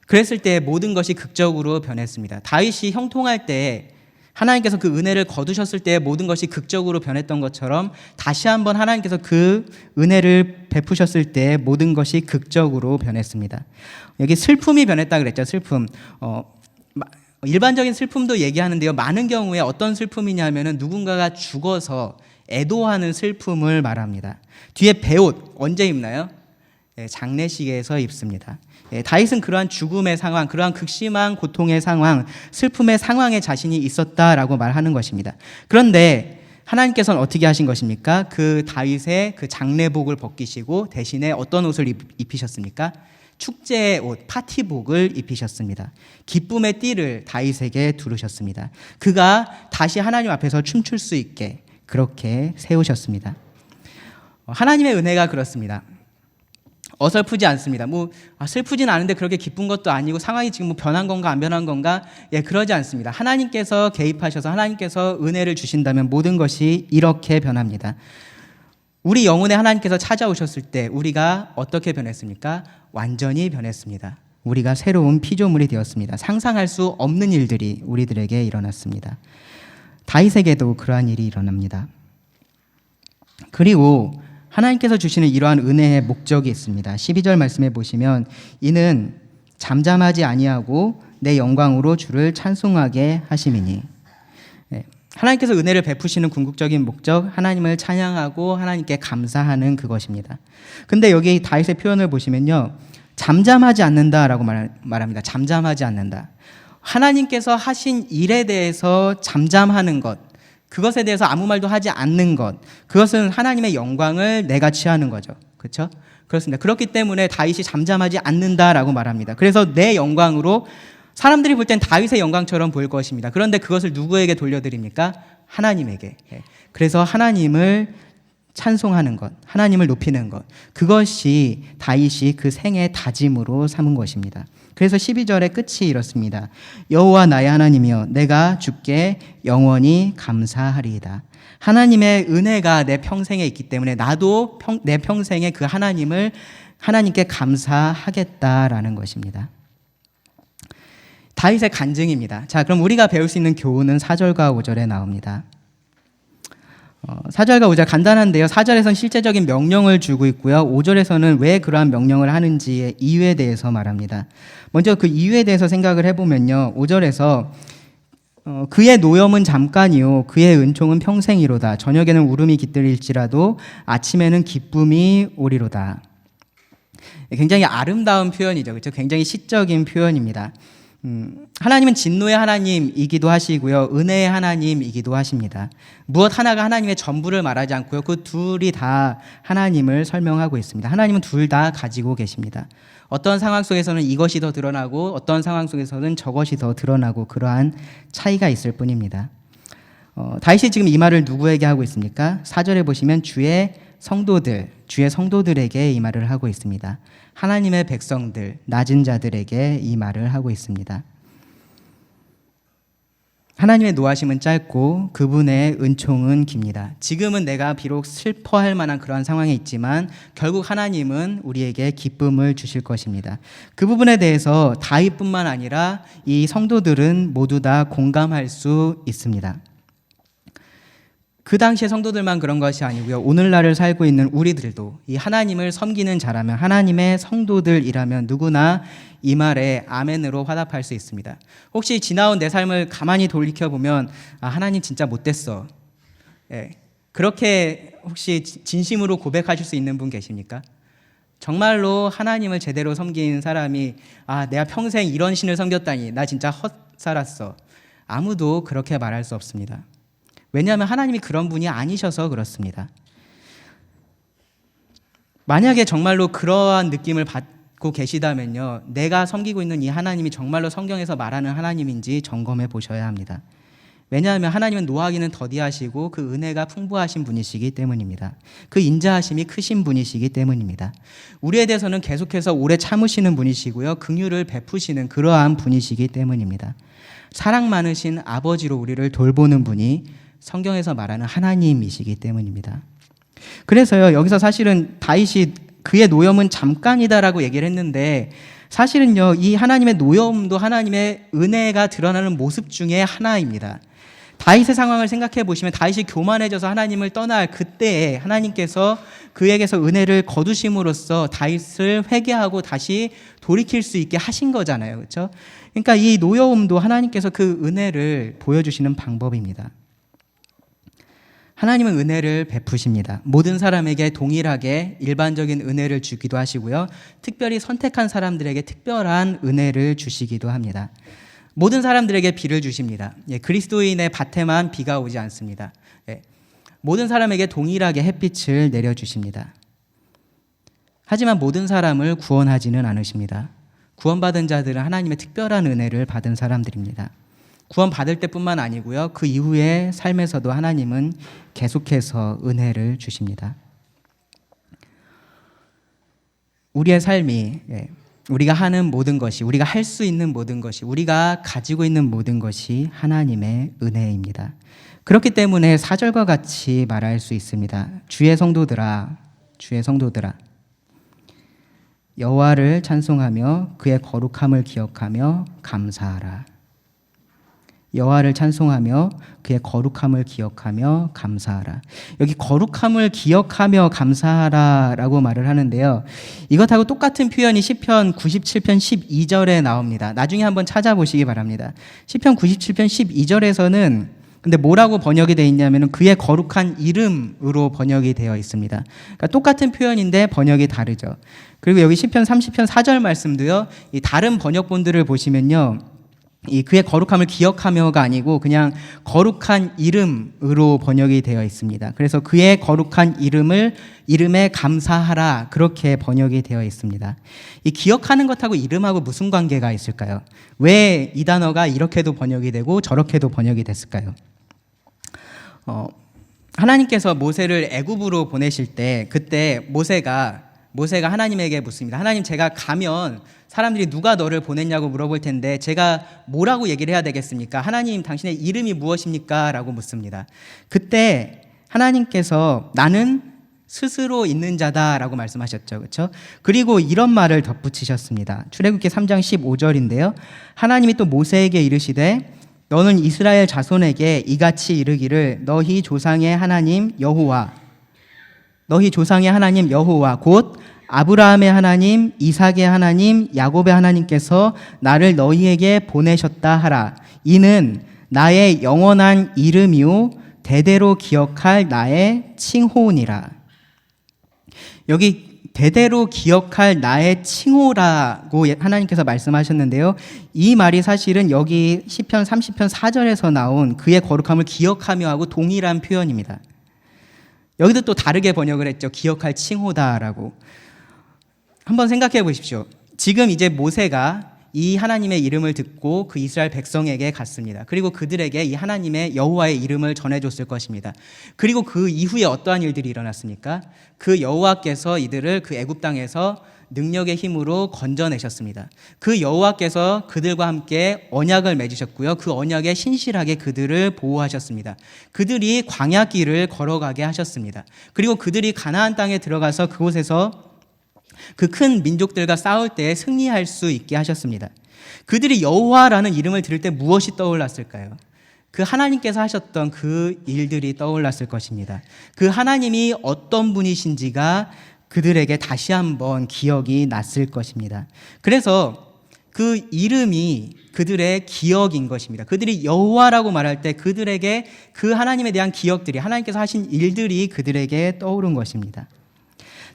그랬을 때 모든 것이 극적으로 변했습니다. 다윗이 형통할 때 하나님께서 그 은혜를 거두셨을 때 모든 것이 극적으로 변했던 것처럼 다시 한번 하나님께서 그 은혜를 베푸셨을 때 모든 것이 극적으로 변했습니다. 여기 슬픔이 변했다 그랬죠. 슬픔. 일반적인 슬픔도 얘기하는데요. 많은 경우에 어떤 슬픔이냐면은 누군가가 죽어서 애도하는 슬픔을 말합니다. 뒤에 베옷 언제 입나요? 장례식에서 입습니다. 다윗은 그러한 죽음의 상황, 그러한 극심한 고통의 상황, 슬픔의 상황에 자신이 있었다라고 말하는 것입니다. 그런데 하나님께서는 어떻게 하신 것입니까? 그 다윗의 그 장례복을 벗기시고 대신에 어떤 옷을 입히셨습니까? 축제의 옷, 파티복을 입히셨습니다. 기쁨의 띠를 다윗에게 두르셨습니다. 그가 다시 하나님 앞에서 춤출 수 있게 그렇게 세우셨습니다. 하나님의 은혜가 그렇습니다. 어설프지 않습니다. 슬프진 않은데 그렇게 기쁜 것도 아니고 상황이 지금 변한 건가 안 변한 건가? 그러지 않습니다. 하나님께서 개입하셔서 하나님께서 은혜를 주신다면 모든 것이 이렇게 변합니다. 우리 영혼에 하나님께서 찾아오셨을 때 우리가 어떻게 변했습니까? 완전히 변했습니다. 우리가 새로운 피조물이 되었습니다. 상상할 수 없는 일들이 우리들에게 일어났습니다. 다윗에게도 그러한 일이 일어납니다. 그리고 하나님께서 주시는 이러한 은혜의 목적이 있습니다. 12절 말씀해 보시면 이는 잠잠하지 아니하고 내 영광으로 주를 찬송하게 하심이니. 하나님께서 은혜를 베푸시는 궁극적인 목적, 하나님을 찬양하고 하나님께 감사하는 그것입니다. 근데 여기 다윗의 표현을 보시면요, 잠잠하지 않는다라고 말합니다. 잠잠하지 않는다. 하나님께서 하신 일에 대해서 잠잠하는 것, 그것에 대해서 아무 말도 하지 않는 것, 그것은 하나님의 영광을 내가 취하는 거죠. 그렇죠? 그렇습니다. 그렇기 때문에 다윗이 잠잠하지 않는다라고 말합니다. 그래서 내 영광으로 사람들이 볼 땐 다윗의 영광처럼 보일 것입니다. 그런데 그것을 누구에게 돌려드립니까? 하나님에게. 그래서 하나님을 찬송하는 것, 하나님을 높이는 것, 그것이 다윗이 그 생의 다짐으로 삼은 것입니다. 그래서 12절의 끝이 이렇습니다. 여호와 나의 하나님이여 내가 주께 영원히 감사하리이다. 하나님의 은혜가 내 평생에 있기 때문에 나도 내 평생에 그 하나님께 감사하겠다라는 것입니다. 다윗의 간증입니다. 자, 그럼 우리가 배울 수 있는 교훈은 4절과 5절에 나옵니다. 4절과 5절 간단한데요. 4절에서는 실제적인 명령을 주고 있고요. 5절에서는 왜 그러한 명령을 하는지의 이유에 대해서 말합니다. 먼저 그 이유에 대해서 생각을 해보면요. 5절에서 그의 노염은 잠깐이요 그의 은총은 평생이로다. 저녁에는 울음이 깃들일지라도 아침에는 기쁨이 오리로다. 굉장히 아름다운 표현이죠. 그렇죠? 굉장히 시적인 표현입니다. 하나님은 진노의 하나님이기도 하시고요, 은혜의 하나님이기도 하십니다. 무엇 하나가 하나님의 전부를 말하지 않고요, 그 둘이 다 하나님을 설명하고 있습니다. 하나님은 둘 다 가지고 계십니다. 어떤 상황 속에서는 이것이 더 드러나고 어떤 상황 속에서는 저것이 더 드러나고 그러한 차이가 있을 뿐입니다. 다윗이 지금 이 말을 누구에게 하고 있습니까? 4절에 보시면 주의 성도들에게 이 말을 하고 있습니다. 하나님의 백성들, 낮은 자들에게 이 말을 하고 있습니다. 하나님의 노하심은 짧고 그분의 은총은 깁니다. 지금은 내가 비록 슬퍼할 만한 그러한 상황에 있지만 결국 하나님은 우리에게 기쁨을 주실 것입니다. 그 부분에 대해서 다윗뿐만 아니라 이 성도들은 모두 다 공감할 수 있습니다. 그 당시의 성도들만 그런 것이 아니고요, 오늘날을 살고 있는 우리들도 이 하나님을 섬기는 자라면, 하나님의 성도들이라면 누구나 이 말에 아멘으로 화답할 수 있습니다. 혹시 지나온 내 삶을 가만히 돌이켜보면 하나님 진짜 못됐어, 그렇게 혹시 진심으로 고백하실 수 있는 분 계십니까? 정말로 하나님을 제대로 섬긴 사람이 내가 평생 이런 신을 섬겼다니 나 진짜 헛살았어, 아무도 그렇게 말할 수 없습니다. 왜냐하면 하나님이 그런 분이 아니셔서 그렇습니다. 만약에 정말로 그러한 느낌을 받고 계시다면요, 내가 섬기고 있는 이 하나님이 정말로 성경에서 말하는 하나님인지 점검해 보셔야 합니다. 왜냐하면 하나님은 노하기는 더디하시고 그 은혜가 풍부하신 분이시기 때문입니다. 그 인자하심이 크신 분이시기 때문입니다. 우리에 대해서는 계속해서 오래 참으시는 분이시고요, 긍휼을 베푸시는 그러한 분이시기 때문입니다. 사랑 많으신 아버지로 우리를 돌보는 분이 성경에서 말하는 하나님이시기 때문입니다. 그래서요, 여기서 사실은 다윗이 그의 노염은 잠깐이다라고 얘기를 했는데, 사실은요, 이 하나님의 노염도 하나님의 은혜가 드러나는 모습 중에 하나입니다. 다윗의 상황을 생각해 보시면 다윗이 교만해져서 하나님을 떠날 그때에 하나님께서 그에게서 은혜를 거두심으로써 다윗을 회개하고 다시 돌이킬 수 있게 하신 거잖아요. 그렇죠? 그러니까 이 노여움도 하나님께서 그 은혜를 보여주시는 방법입니다. 하나님은 은혜를 베푸십니다. 모든 사람에게 동일하게 일반적인 은혜를 주기도 하시고요. 특별히 선택한 사람들에게 특별한 은혜를 주시기도 합니다. 모든 사람들에게 비를 주십니다. 그리스도인의 밭에만 비가 오지 않습니다. 모든 사람에게 동일하게 햇빛을 내려주십니다. 하지만 모든 사람을 구원하지는 않으십니다. 구원받은 자들은 하나님의 특별한 은혜를 받은 사람들입니다. 구원받을 때뿐만 아니고요. 그 이후의 삶에서도 하나님은 계속해서 은혜를 주십니다. 우리의 삶이 우리가 하는 모든 것이, 우리가 할 수 있는 모든 것이, 우리가 가지고 있는 모든 것이 하나님의 은혜입니다. 그렇기 때문에 4절과 같이 말할 수 있습니다. 주의 성도들아, 주의 성도들아, 여호와를 찬송하며 그의 거룩함을 기억하며 감사하라. 여호와를 찬송하며 그의 거룩함을 기억하며 감사하라. 여기 거룩함을 기억하며 감사하라라고 말을 하는데요. 이것하고 똑같은 표현이 시편 97편 12절에 나옵니다. 나중에 한번 찾아보시기 바랍니다. 시편 97편 12절에서는 근데 뭐라고 번역이 되어 있냐면 그의 거룩한 이름으로 번역이 되어 있습니다. 그러니까 똑같은 표현인데 번역이 다르죠. 그리고 여기 시편 30편 4절 말씀도요. 이 다른 번역본들을 보시면요. 이 그의 거룩함을 기억하며가 아니고 그냥 거룩한 이름으로 번역이 되어 있습니다. 그래서 그의 거룩한 이름에 감사하라 그렇게 번역이 되어 있습니다. 이 기억하는 것하고 이름하고 무슨 관계가 있을까요? 왜 이 단어가 이렇게도 번역이 되고 저렇게도 번역이 됐을까요? 하나님께서 모세를 애굽으로 보내실 때 그때 모세가 하나님에게 묻습니다. 하나님, 제가 가면 사람들이 누가 너를 보냈냐고 물어볼 텐데 제가 뭐라고 얘기를 해야 되겠습니까? 하나님, 당신의 이름이 무엇입니까? 라고 묻습니다. 그때 하나님께서 나는 스스로 있는 자다라고 말씀하셨죠. 그렇죠? 그리고 이런 말을 덧붙이셨습니다. 출애굽기 3장 15절인데요. 하나님이 또 모세에게 이르시되 너는 이스라엘 자손에게 이같이 이르기를 너희 조상의 하나님 여호와 곧 아브라함의 하나님, 이삭의 하나님, 야곱의 하나님께서 나를 너희에게 보내셨다 하라. 이는 나의 영원한 이름이요 대대로 기억할 나의 칭호니라. 여기 대대로 기억할 나의 칭호라고 하나님께서 말씀하셨는데요. 이 말이 사실은 여기 시편 30편 4절에서 나온 그의 거룩함을 기억하며 하고 동일한 표현입니다. 여기도 또 다르게 번역을 했죠. 기억할 칭호다라고. 한번 생각해 보십시오. 지금 이제 모세가 이 하나님의 이름을 듣고 그 이스라엘 백성에게 갔습니다. 그리고 그들에게 이 하나님의 여호와의 이름을 전해줬을 것입니다. 그리고 그 이후에 어떠한 일들이 일어났습니까? 그 여호와께서 이들을 그 애굽 땅에서 능력의 힘으로 건져내셨습니다. 그 여호와께서 그들과 함께 언약을 맺으셨고요. 그 언약에 신실하게 그들을 보호하셨습니다. 그들이 광야길을 걸어가게 하셨습니다. 그리고 그들이 가나안 땅에 들어가서 그곳에서 그 큰 민족들과 싸울 때 승리할 수 있게 하셨습니다. 그들이 여호와라는 이름을 들을 때 무엇이 떠올랐을까요? 그 하나님께서 하셨던 그 일들이 떠올랐을 것입니다. 그 하나님이 어떤 분이신지가 그들에게 다시 한번 기억이 났을 것입니다. 그래서 그 이름이 그들의 기억인 것입니다. 그들이 여호와라고 말할 때 그들에게 그 하나님에 대한 기억들이, 하나님께서 하신 일들이 그들에게 떠오른 것입니다.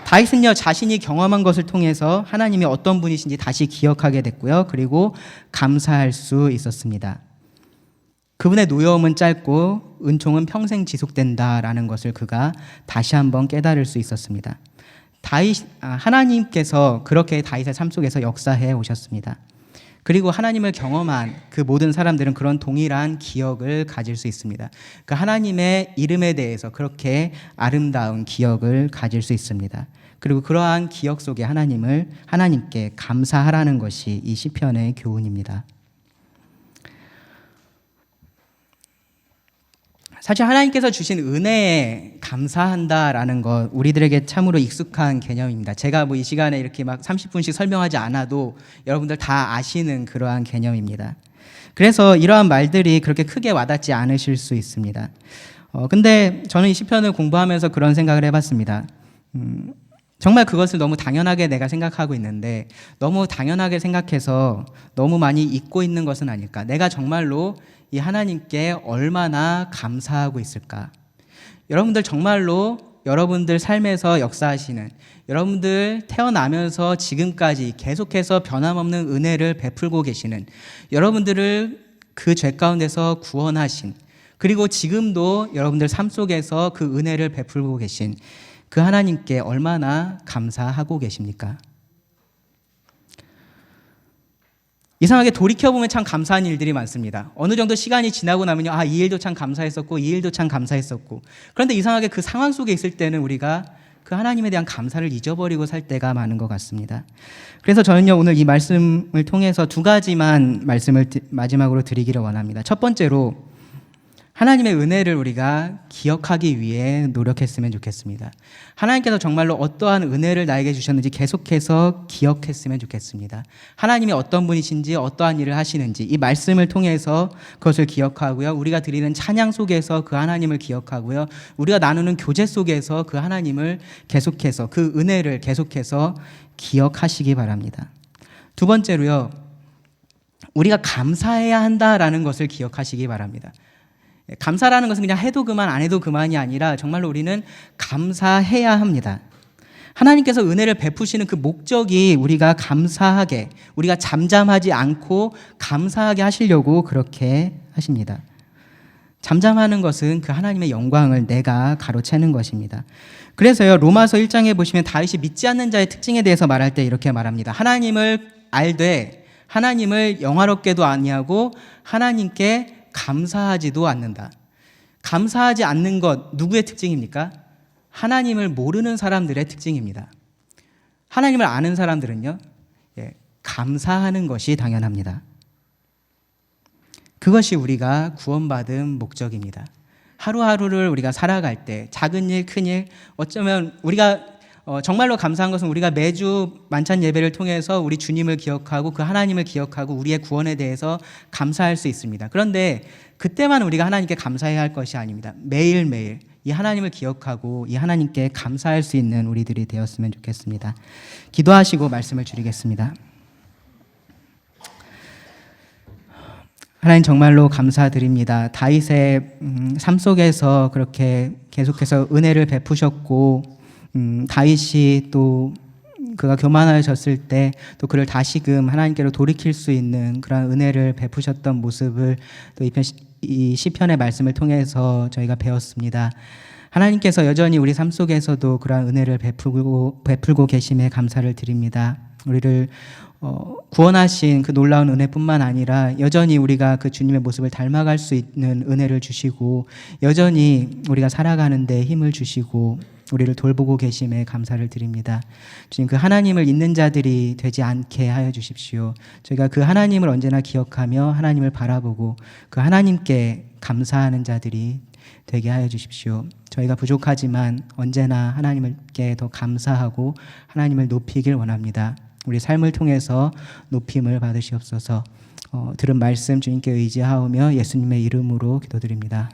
다윗은요, 자신이 경험한 것을 통해서 하나님이 어떤 분이신지 다시 기억하게 됐고요. 그리고 감사할 수 있었습니다. 그분의 노여움은 짧고 은총은 평생 지속된다라는 것을 그가 다시 한번 깨달을 수 있었습니다. 하나님께서 그렇게 다윗의 삶 속에서 역사해 오셨습니다. 그리고 하나님을 경험한 그 모든 사람들은 그런 동일한 기억을 가질 수 있습니다. 그 하나님의 이름에 대해서 그렇게 아름다운 기억을 가질 수 있습니다. 그리고 그러한 기억 속에 하나님께 감사하라는 것이 이 시편의 교훈입니다. 사실 하나님께서 주신 은혜에 감사한다라는 것, 우리들에게 참으로 익숙한 개념입니다. 제가 이 시간에 이렇게 막 30분씩 설명하지 않아도 여러분들 다 아시는 그러한 개념입니다. 그래서 이러한 말들이 그렇게 크게 와닿지 않으실 수 있습니다. 근데 저는 이 시편을 공부하면서 그런 생각을 해봤습니다. 정말 그것을 너무 당연하게 내가 생각하고 있는데 너무 당연하게 생각해서 너무 많이 잊고 있는 것은 아닐까? 내가 정말로 이 하나님께 얼마나 감사하고 있을까? 여러분들 정말로 여러분들 삶에서 역사하시는, 여러분들 태어나면서 지금까지 계속해서 변함없는 은혜를 베풀고 계시는, 여러분들을 그 죄 가운데서 구원하신, 그리고 지금도 여러분들 삶 속에서 그 은혜를 베풀고 계신 그 하나님께 얼마나 감사하고 계십니까? 이상하게 돌이켜보면 참 감사한 일들이 많습니다. 어느 정도 시간이 지나고 나면요, 이 일도 참 감사했었고, 이 일도 참 감사했었고. 그런데 이상하게 그 상황 속에 있을 때는 우리가 그 하나님에 대한 감사를 잊어버리고 살 때가 많은 것 같습니다. 그래서 저는요, 오늘 이 말씀을 통해서 두 가지만 말씀을 마지막으로 드리기를 원합니다. 첫 번째로, 하나님의 은혜를 우리가 기억하기 위해 노력했으면 좋겠습니다. 하나님께서 정말로 어떠한 은혜를 나에게 주셨는지 계속해서 기억했으면 좋겠습니다. 하나님이 어떤 분이신지, 어떠한 일을 하시는지 이 말씀을 통해서 그것을 기억하고요. 우리가 드리는 찬양 속에서 그 하나님을 기억하고요. 우리가 나누는 교제 속에서 그 하나님을 계속해서, 그 은혜를 계속해서 기억하시기 바랍니다. 두 번째로요, 우리가 감사해야 한다라는 것을 기억하시기 바랍니다. 감사라는 것은 그냥 해도 그만 안 해도 그만이 아니라 정말로 우리는 감사해야 합니다. 하나님께서 은혜를 베푸시는 그 목적이 우리가 감사하게, 우리가 잠잠하지 않고 감사하게 하시려고 그렇게 하십니다. 잠잠하는 것은 그 하나님의 영광을 내가 가로채는 것입니다. 그래서요, 로마서 1장에 보시면 다윗이 믿지 않는 자의 특징에 대해서 말할 때 이렇게 말합니다. 하나님을 알되 하나님을 영화롭게도 아니하고 하나님께 감사하지도 않는다. 감사하지 않는 것 누구의 특징입니까? 하나님을 모르는 사람들의 특징입니다. 하나님을 아는 사람들은요, 감사하는 것이 당연합니다. 그것이 우리가 구원받은 목적입니다. 하루하루를 우리가 살아갈 때 작은 일, 큰 일, 어쩌면 우리가 정말로 감사한 것은 우리가 매주 만찬 예배를 통해서 우리 주님을 기억하고 그 하나님을 기억하고 우리의 구원에 대해서 감사할 수 있습니다. 그런데 그때만 우리가 하나님께 감사해야 할 것이 아닙니다. 매일매일 이 하나님을 기억하고 이 하나님께 감사할 수 있는 우리들이 되었으면 좋겠습니다. 기도하시고 말씀을 드리겠습니다. 하나님 정말로 감사드립니다. 다윗의 삶 속에서 그렇게 계속해서 은혜를 베푸셨고 다윗이 또 그가 교만하셨을 때 또 그를 다시금 하나님께로 돌이킬 수 있는 그런 은혜를 베푸셨던 모습을 또 이 시편의 말씀을 통해서 저희가 배웠습니다. 하나님께서 여전히 우리 삶 속에서도 그러한 은혜를 베풀고 계심에 감사를 드립니다. 우리를 구원하신 그 놀라운 은혜뿐만 아니라 여전히 우리가 그 주님의 모습을 닮아갈 수 있는 은혜를 주시고 여전히 우리가 살아가는 데 힘을 주시고 우리를 돌보고 계심에 감사를 드립니다. 주님, 그 하나님을 잊는 자들이 되지 않게 하여 주십시오. 저희가 그 하나님을 언제나 기억하며 하나님을 바라보고 그 하나님께 감사하는 자들이 되게 하여 주십시오. 저희가 부족하지만 언제나 하나님께 더 감사하고 하나님을 높이길 원합니다. 우리 삶을 통해서 높임을 받으시옵소서. 들은 말씀 주님께 의지하오며 예수님의 이름으로 기도드립니다.